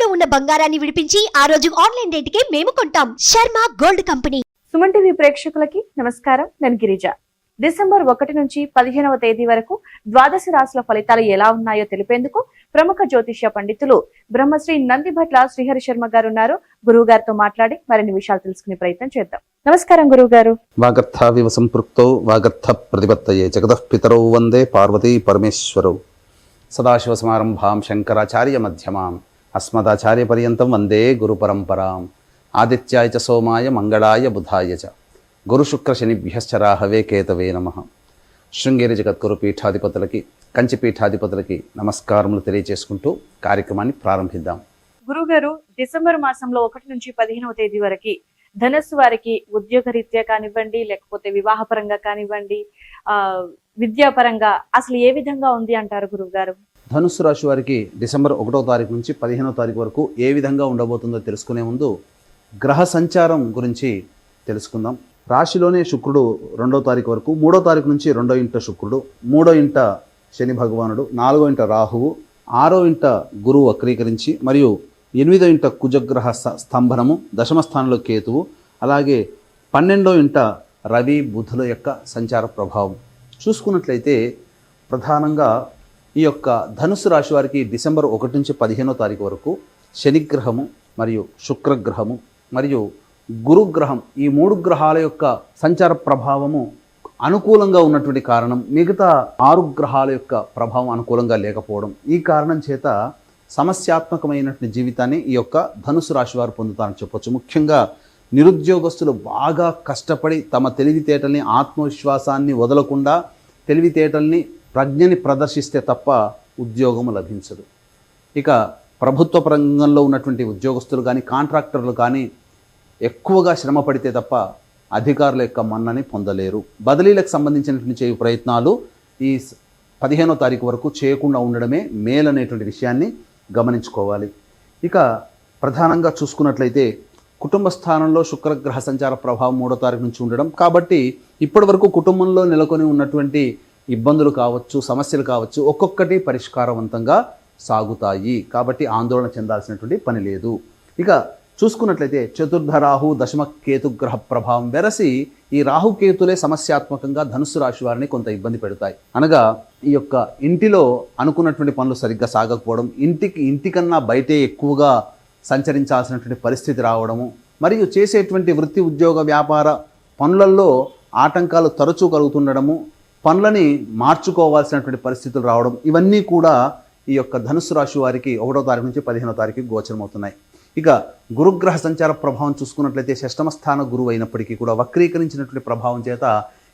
తాకట్టులో ఉన్న బంగారాన్ని విడిపించి ఆ రోజు ఆన్లైన్ రేటుకే మేము కొంటాం. Sharma gold company. Suman TV ప్రేక్షకులకి నమస్కారం. నేను గిరిజ. డిసెంబర్ 1 నుంచి 15వ తేదీ వరకు ద్వాదశ రాశుల ఫలితాలు ఎలా ఉన్నాయో తెలిపేందుకు ప్రముఖ జ్యోతిష్య పండితులు బ్రహ్మశ్రీ నందిభట్ల శ్రీహరి శర్మ గారు ఉన్నారు. గురువు గారితో మాట్లాడి మరిన్ని విషయాలు తెలుసుకునే ప్రయత్నం చేద్దాం. నమస్కారం గురువు గారు. వాగర్థావివ సంపృక్తౌ వాగర్థ ప్రతిపత్తయే జగతః పితరౌ వందే పార్వతీ పరమేశ్వరౌ. సదాశివ సమారంభాం శంకరాచార్య మధ్యమాం అస్మదాచార్య పర్యంతం వందే గురు పరంపరాం. ఆదిత్యాయ చ సోమాయ మంగళాయ బుధాయ చ గురు శుక్ర శనిభ్యశ్చ రాహవే కేతవే నమః. శృంగేరి జగద్గురు పీఠాధిపతులకి కంచి పీఠాధిపతులకి నమస్కారములు తెలియజేసుకుంటూ కార్యక్రమాన్ని ప్రారంభిద్దాం. గురుగారు, డిసెంబర్ మాసంలో 1 నుంచి 15వ తేదీ వరకు ధనస్సు వారికి ఉద్యోగరీత్యా కానివ్వండి, లేకపోతే వివాహపరంగా కానివ్వండి, విద్యాపరంగా అసలు ఏ విధంగా ఉంది అంటారు గురువు గారు? ధనుస్సు రాశి వారికి డిసెంబర్ 1వ తారీఖు నుంచి 15వ తారీఖు వరకు ఏ విధంగా ఉండబోతుందో తెలుసుకునే ముందు గ్రహ సంచారం గురించి తెలుసుకుందాం. రాశిలోనే శుక్రుడు 2వ తారీఖు వరకు, 3వ తారీఖు నుంచి 2వ ఇంట శుక్రుడు, 3వ ఇంట శని భగవానుడు, 4వ ఇంట రాహువు, 6వ ఇంట గురువు వక్రీకరించి మరియు 8వ ఇంట కుజగ్రహ స్తంభనము, దశమ స్థానంలో కేతువు, అలాగే 12వ ఇంట రవి బుధుల యొక్క సంచార ప్రభావం చూసుకున్నట్లయితే ప్రధానంగా ఈ యొక్క ధనుస్సు రాశి వారికి డిసెంబర్ 1 నుంచి 15వ తారీఖు వరకు శనిగ్రహము మరియు శుక్రగ్రహము మరియు గురుగ్రహం, ఈ 3 గ్రహాల యొక్క సంచార ప్రభావము అనుకూలంగా ఉన్నటువంటి కారణం, మిగతా 6 గ్రహాల యొక్క ప్రభావం అనుకూలంగా లేకపోవడం, ఈ కారణం చేత సమస్యాత్మకమైనటువంటి జీవితాన్ని ఈ యొక్క ధనుసు రాశి వారు పొందుతారని చెప్పొచ్చు. ముఖ్యంగా నిరుద్యోగస్తులు బాగా కష్టపడి తమ తెలివితేటల్ని, ఆత్మవిశ్వాసాన్ని వదలకుండా తెలివితేటల్ని, ప్రజ్ఞని ప్రదర్శిస్తే తప్ప ఉద్యోగము లభించదు. ఇక ప్రభుత్వ రంగంలో ఉన్నటువంటి ఉద్యోగస్తులు కానీ, కాంట్రాక్టర్లు కానీ ఎక్కువగా శ్రమ పడితే తప్ప అధికారుల యొక్క మన్నని పొందలేరు. బదిలీలకు సంబంధించినటువంటి చేయు ప్రయత్నాలు ఈ 15వ తారీఖు వరకు చేయకుండా ఉండడమే మేలనేటువంటి విషయాన్ని గమనించుకోవాలి. ఇక ప్రధానంగా చూసుకున్నట్లయితే కుటుంబ స్థానంలో శుక్రగ్రహ సంచార ప్రభావం 3వ తారీఖు నుంచి ఉండడం, కాబట్టి ఇప్పటి వరకు కుటుంబంలో నెలకొని ఉన్నటువంటి ఇబ్బందులు కావచ్చు, సమస్యలు కావచ్చు, ఒక్కొక్కటి పరిష్కారవంతంగా సాగుతాయి. కాబట్టి ఆందోళన చెందాల్సినటువంటి పని లేదు. ఇక చూసుకున్నట్లయితే చతుర్థ రాహు దశమ కేతుగ్రహ ప్రభావం వెరసి ఈ రాహుకేతులే సమస్యాత్మకంగా ధనుస్సు రాశి వారిని కొంత ఇబ్బంది పెడతాయి. అనగా ఈ యొక్క ఇంటిలో అనుకున్నటువంటి పనులు సరిగ్గా సాగకపోవడం, ఇంటికన్నా బయటే ఎక్కువగా సంచరించాల్సినటువంటి పరిస్థితి రావడము, మరియు చేసేటువంటి వృత్తి ఉద్యోగ వ్యాపార పనులలో ఆటంకాలు తరచూ కలుగుతుండడము, పనులని మార్చుకోవాల్సినటువంటి పరిస్థితులు రావడం, ఇవన్నీ కూడా ఈ యొక్క ధనుస్సు రాశి వారికి 1వ తారీఖు నుంచి 15వ తారీఖుకి గోచరమవుతున్నాయి. ఇక గురుగ్రహ సంచార ప్రభావం చూసుకున్నట్లయితే షష్టమ స్థాన గురువు అయినప్పటికీ కూడా వక్రీకరించినటువంటి ప్రభావం చేత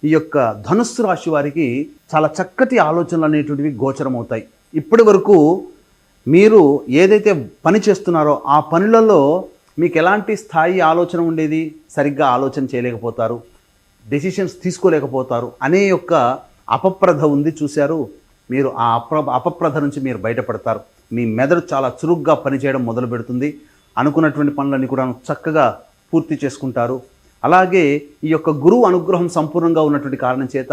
ఈ యొక్క ధనుస్సు రాశి వారికి చాలా చక్కటి ఆలోచనలు అనేటువంటివి గోచరమవుతాయి. ఇప్పటి వరకు మీరు ఏదైతే పని చేస్తున్నారో ఆ పనులలో మీకు ఎలాంటి స్థాయి ఆలోచన ఉండేది, సరిగ్గా ఆలోచన చేయలేకపోతారు, డెసిషన్స్ తీసుకోలేకపోతారు అనే యొక్క అపప్రధ ఉంది. చూశారు, మీరు ఆ అపప్రధ నుంచి మీరు బయటపడతారు. మీ మెదడు చాలా చురుగ్గా పనిచేయడం మొదలు పెడుతుంది. అనుకున్నటువంటి పనులన్నీ కూడా చక్కగా పూర్తి చేసుకుంటారు. అలాగే ఈ యొక్క గురువు అనుగ్రహం సంపూర్ణంగా ఉన్నటువంటి కారణం చేత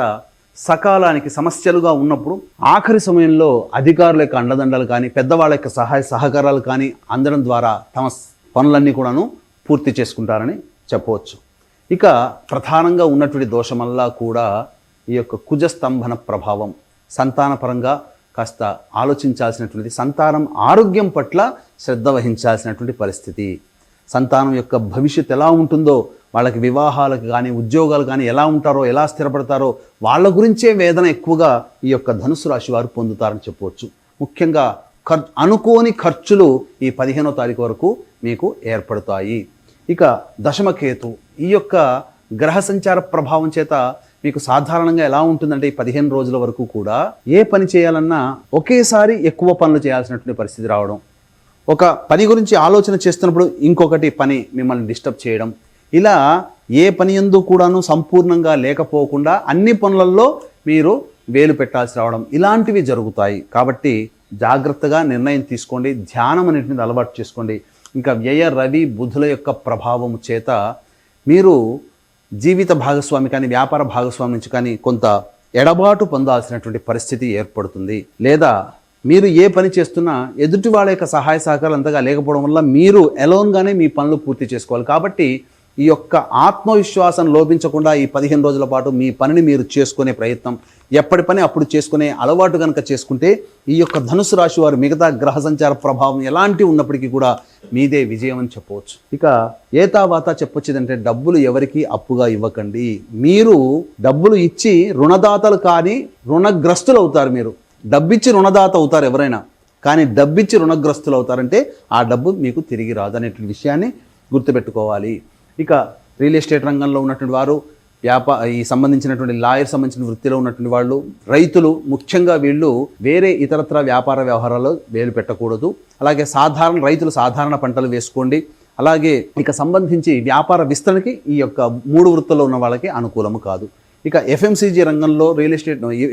సకాలానికి సమస్యలుగా ఉన్నప్పుడు ఆఖరి సమయంలో అధికారుల యొక్క అండదండలు కానీ, పెద్దవాళ్ళ యొక్క సహాయ సహకారాలు కానీ అందడం ద్వారా తమ పనులన్నీ కూడాను పూర్తి చేసుకుంటారని చెప్పవచ్చు. ఇక ప్రధానంగా ఉన్నటువంటి దోషమల్లా కూడా ఈ యొక్క కుజస్తంభన ప్రభావం, సంతానపరంగా కాస్త ఆలోచించాల్సినటువంటి, సంతానం ఆరోగ్యం పట్ల శ్రద్ధ వహించాల్సినటువంటి పరిస్థితి, సంతానం యొక్క భవిష్యత్తు ఎలా ఉంటుందో, వాళ్ళకి వివాహాలకు కానీ ఉద్యోగాలు కానీ ఎలా ఉంటారో, ఎలా స్థిరపడతారో వాళ్ళ గురించే వేదన ఎక్కువగా ఈ యొక్క ధనుసు రాశి వారు పొందుతారని చెప్పవచ్చు. ముఖ్యంగా అనుకోని ఖర్చులు ఈ 15వ తారీఖు వరకు మీకు ఏర్పడతాయి. ఇక దశమకేతు, ఈ యొక్క గ్రహ సంచార ప్రభావం చేత మీకు సాధారణంగా ఎలా ఉంటుందంటే ఈ 15 రోజుల వరకు కూడా ఏ పని చేయాలన్నా ఒకేసారి ఎక్కువ పనులు చేయాల్సినటువంటి పరిస్థితి రావడం, ఒక పని గురించి ఆలోచన చేస్తున్నప్పుడు ఇంకొకటి పని మిమ్మల్ని డిస్టర్బ్ చేయడం, ఇలా ఏ పని యందు కూడాను సంపూర్ణంగా లేకపోకుండా అన్ని పనులలో మీరు వేలు పెట్టాల్సి రావడం, ఇలాంటివి జరుగుతాయి. కాబట్టి జాగ్రత్తగా నిర్ణయం తీసుకోండి, ధ్యానం అనేటిది అలవాటు చేసుకోండి. ఇంకా వ్యయ రవి బుధుల యొక్క ప్రభావము చేత మీరు జీవిత భాగస్వామి కానీ, వ్యాపార భాగస్వామి నుంచి కానీ కొంత ఎడబాటు పొందాల్సినటువంటి పరిస్థితి ఏర్పడుతుంది. లేదా మీరు ఏ పని చేస్తున్నా ఎదుటి వాళ్ళ యొక్క సహాయ సహకారాలు అంతగా లేకపోవడం వల్ల మీరు ఎలోన్గానే మీ పనులు పూర్తి చేసుకోవాలి. కాబట్టి ఈ యొక్క ఆత్మవిశ్వాసం లోపించకుండా ఈ 15 రోజుల పాటు మీ పనిని మీరు చేసుకునే ప్రయత్నం, ఎప్పటి పని అప్పుడు చేసుకునే అలవాటు కనుక చేసుకుంటే ఈ యొక్క ధనుసు రాశి వారు మిగతా గ్రహ సంచార ప్రభావం ఎలాంటి ఉన్నప్పటికీ కూడా మీదే విజయం అని చెప్పవచ్చు. ఇక ఏతావాత చెప్పొచ్చేదంటే డబ్బులు ఎవరికి అప్పుగా ఇవ్వకండి. మీరు డబ్బులు ఇచ్చి రుణదాతలు కానీ రుణగ్రస్తులు అవుతారు. మీరు డబ్బిచ్చి రుణదాత అవుతారు ఎవరైనా, కానీ డబ్బిచ్చి రుణగ్రస్తులు అవుతారంటే ఆ డబ్బు మీకు తిరిగి రాదు అనేటువంటి విషయాన్ని గుర్తుపెట్టుకోవాలి. ఇక రియల్ ఎస్టేట్ రంగంలో ఉన్నటువంటి వారు, ఈ సంబంధించినటువంటి లాయర్ సంబంధించిన వృత్తిలో ఉన్నటువంటి వాళ్ళు, రైతులు ముఖ్యంగా వీళ్ళు వేరే ఇతరత్ర వ్యాపార వ్యవహారాల్లో వేలు పెట్టకూడదు. అలాగే రైతులు సాధారణ పంటలు వేసుకోండి. అలాగే ఇక సంబంధించి వ్యాపార విస్తరణకి ఈ యొక్క 3 వృత్తుల్లో ఉన్న వాళ్ళకి అనుకూలము కాదు. ఇక ఎఫ్ఎంసీజీ రంగంలో,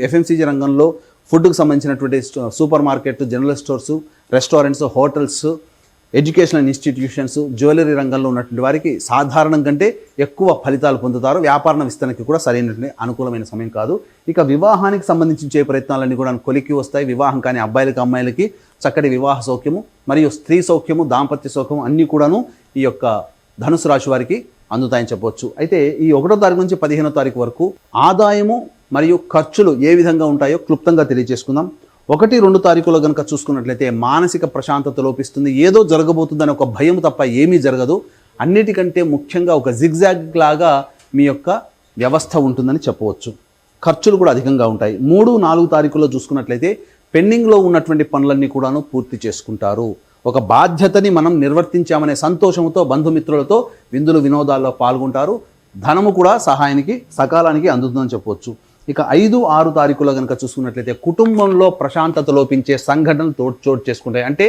ఎఫ్ఎంసీజీ రంగంలో ఫుడ్కు సంబంధించినటువంటి super market, general stores, restaurants, hotels, educational institutions, jewellery రంగంలో ఉన్నటువంటి వారికి సాధారణం కంటే ఎక్కువ ఫలితాలు పొందుతారు. వ్యాపార విస్తరణకి కూడా సరైనటువంటి అనుకూలమైన సమయం కాదు. ఇక వివాహానికి సంబంధించి చే ప్రయత్నాలన్నీ కూడా కొలిక్కి వస్తాయి. వివాహం కానీ అబ్బాయిలకి అమ్మాయిలకి చక్కటి వివాహ సౌఖ్యము మరియు స్త్రీ సౌఖ్యము, దాంపత్య సౌఖ్యము అన్నీ కూడాను ఈ యొక్క ధనుసు రాశి వారికి అందుతాయని చెప్పవచ్చు. అయితే ఈ 1వ తారీఖు నుంచి 15వ తారీఖు వరకు ఆదాయము మరియు ఖర్చులు ఏ విధంగా ఉంటాయో క్లుప్తంగా తెలియజేసుకుందాం. 1, 2 తారీఖులో కనుక చూసుకున్నట్లయితే మానసిక ప్రశాంతత లోపిస్తుంది. ఏదో జరగబోతుందని ఒక భయం తప్ప ఏమీ జరగదు. అన్నిటికంటే ముఖ్యంగా ఒక జిగ్జాగ్ లాగా మీ యొక్క వ్యవస్థ ఉంటుందని చెప్పవచ్చు. ఖర్చులు కూడా అధికంగా ఉంటాయి. 3, 4 తారీఖులో చూసుకున్నట్లయితే పెండింగ్లో ఉన్నటువంటి పనులన్నీ కూడాను పూర్తి చేసుకుంటారు. ఒక బాధ్యతని మనం నిర్వర్తించామనే సంతోషంతో బంధుమిత్రులతో విందులు వినోదాల్లో పాల్గొంటారు. ధనము కూడా సకాలానికి అందుతుందని చెప్పవచ్చు. ఇక 5, 6 తారీఖులో కనుక చూసుకున్నట్లయితే కుటుంబంలో ప్రశాంతత లోపించే సంఘటనలు చోటు చేసుకుంటాయి. అంటే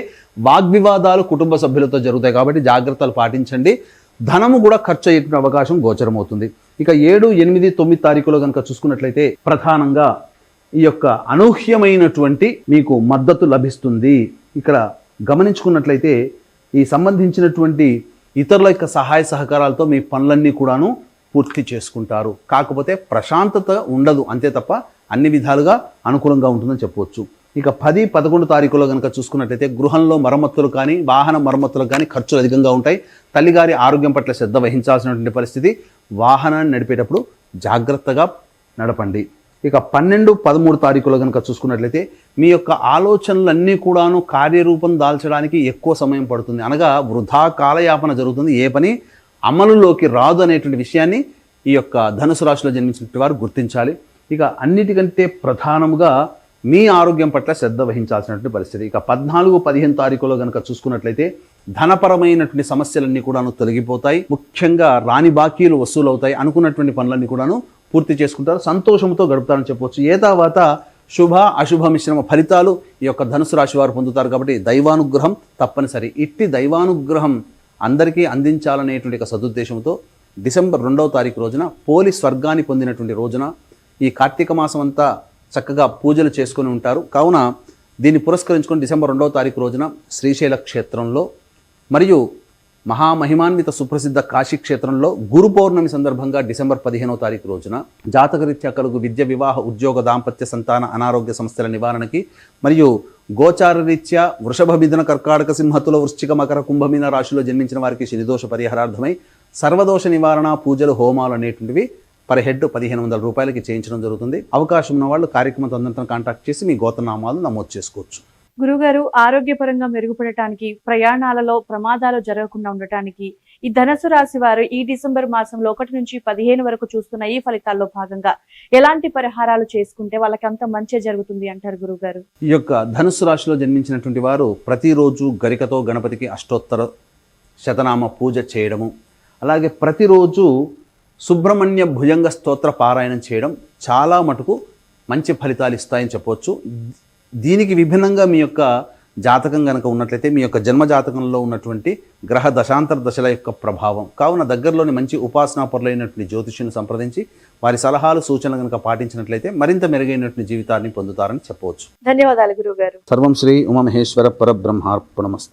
వాగ్వివాదాలు కుటుంబ సభ్యులతో జరుగుతాయి కాబట్టి జాగ్రత్తలు పాటించండి. ధనము కూడా ఖర్చు అయ్యే అవకాశం గోచరమవుతుంది. ఇక 7, 8, 9 తారీఖులో కనుక చూసుకున్నట్లయితే ప్రధానంగా ఈ యొక్క అనూహ్యమైనటువంటి మీకు మద్దతు లభిస్తుంది. ఇక్కడ గమనించుకున్నట్లయితే ఈ సంబంధించినటువంటి ఇతరుల యొక్క సహాయ సహకారాలతో మీ పనులన్నీ కూడాను పూర్తి చేసుకుంటారు. కాకపోతే ప్రశాంతత ఉండదు అంతే తప్ప అన్ని విధాలుగా అనుకూలంగా ఉంటుందని చెప్పవచ్చు. ఇక 10, 11 తారీఖులో కనుక చూసుకున్నట్లయితే గృహంలో మరమ్మతులు కానీ వాహన మరమ్మతులకు కానీ ఖర్చులు అధికంగా ఉంటాయి. తల్లిగారి ఆరోగ్యం పట్ల శ్రద్ధ వహించాల్సినటువంటి పరిస్థితి. వాహనాన్ని నడిపేటప్పుడు జాగ్రత్తగా నడపండి. ఇక 12, 13 తారీఖులో కనుక చూసుకున్నట్లయితే మీ యొక్క ఆలోచనలన్నీ కూడాను కార్యరూపం దాల్చడానికి ఎక్కువ సమయం పడుతుంది. అనగా వృధా కాలయాపన జరుగుతుంది. ఏ పని అమలులోకి రాదు అనేటువంటి విషయాన్ని ఈ యొక్క ధనుసు రాశిలో జన్మించిన వారు గుర్తించాలి. ఇక అన్నిటికంటే ప్రధానముగా మీ ఆరోగ్యం పట్ల శ్రద్ధ వహించాల్సినటువంటి పరిస్థితి. ఇక 14, 15 తారీఖులో కనుక చూసుకున్నట్లయితే ధనపరమైనటువంటి సమస్యలన్నీ కూడాను తొలగిపోతాయి. ముఖ్యంగా రాని బాకీలు వసూలు అవుతాయి. అనుకున్నటువంటి పనులన్నీ కూడాను పూర్తి చేసుకుంటారు. సంతోషంతో గడుపుతారని చెప్పవచ్చు. తర్వాత శుభ అశుభ మిశ్రమ ఫలితాలు ఈ యొక్క ధనుసు రాశి వారు పొందుతారు. కాబట్టి దైవానుగ్రహం తప్పనిసరి. ఇట్టి దైవానుగ్రహం అందరికీ అందించాలనేటువంటి ఒక సదుద్దేశంతో డిసెంబర్ 2వ తారీఖు రోజున పోలి స్వర్గాన్ని పొందినటువంటి రోజున ఈ కార్తీక మాసం అంతా చక్కగా పూజలు చేసుకొని ఉంటారు. కావున దీన్ని పురస్కరించుకొని డిసెంబర్ 2వ తారీఖు రోజున శ్రీశైల క్షేత్రంలో మరియు మహామహిమాన్విత సుప్రసిద్ధ కాశీ క్షేత్రంలో గురు పౌర్ణమి సందర్భంగా డిసెంబర్ 15వ తారీఖు రోజున జాతకరీత్యా కలుగు విద్య, వివాహ, ఉద్యోగ, దాంపత్య, సంతాన, అనారోగ్య సమస్యల నివారణకి మరియు గోచార రీత్యా వృషభ, మిథున, కర్కాటక, సింహతుల, వృశ్చిక, మకర, కుంభమీన రాశిలో జన్మించిన వారికి శనిదోష పరిహారార్థమై సర్వదోష నివారణ పూజలు, హోమాలు అనేటువంటివి పర్ హెడ్ 1500 రూపాయలకి చేయించడం జరుగుతుంది. అవకాశం ఉన్న వాళ్ళు కార్యక్రమం తొందరగా కాంటాక్ట్ చేసి మీ గోత్రనామాలు నమోదు చేసుకోవచ్చు. గురుగారు, ఆరోగ్యపరంగా మెరుగుపడటానికి, ప్రయాణాలలో ప్రమాదాలు జరగకుండా ఉండటానికి ఈ ధనుసు రాశి వారు ఈ డిసెంబర్ మాసంలో 1 నుంచి 15 వరకు చూస్తున్న ఈ ఫలితాల్లో భాగంగా ఎలాంటి పరిహారాలు చేసుకుంటే వాళ్ళకి అంత మంచి జరుగుతుంది అంటారు గురుగారు? ఈ యొక్క ధనుసు రాశిలో జన్మించినటువంటి వారు ప్రతిరోజు గరికతో గణపతికి అష్టోత్తర శతనామ పూజ చేయడము, అలాగే ప్రతిరోజు సుబ్రహ్మణ్య భుజంగ స్తోత్ర పారాయణం చేయడం చాలా మటుకు మంచి ఫలితాలు ఇస్తాయని చెప్పవచ్చు. దీనికి విభిన్నంగా మీ యొక్క జాతకం కనుక ఉన్నట్లయితే మీ యొక్క జన్మ జాతకంలో ఉన్నటువంటి గ్రహ దశాంతర దశల యొక్క ప్రభావం కావున దగ్గరలోని మంచి ఉపాసనాపరులైనటువంటి జ్యోతిష్యుని సంప్రదించి వారి సలహాలు సూచనలు కనుక పాటించినట్లయితే మరింత మెరుగైనటువంటి జీవితాన్ని పొందుతారని చెప్పవచ్చు. ధన్యవాదాలు గురుగారు. సర్వం శ్రీ ఉమామహేశ్వర పరబ్రహ్మార్పణమస్తు.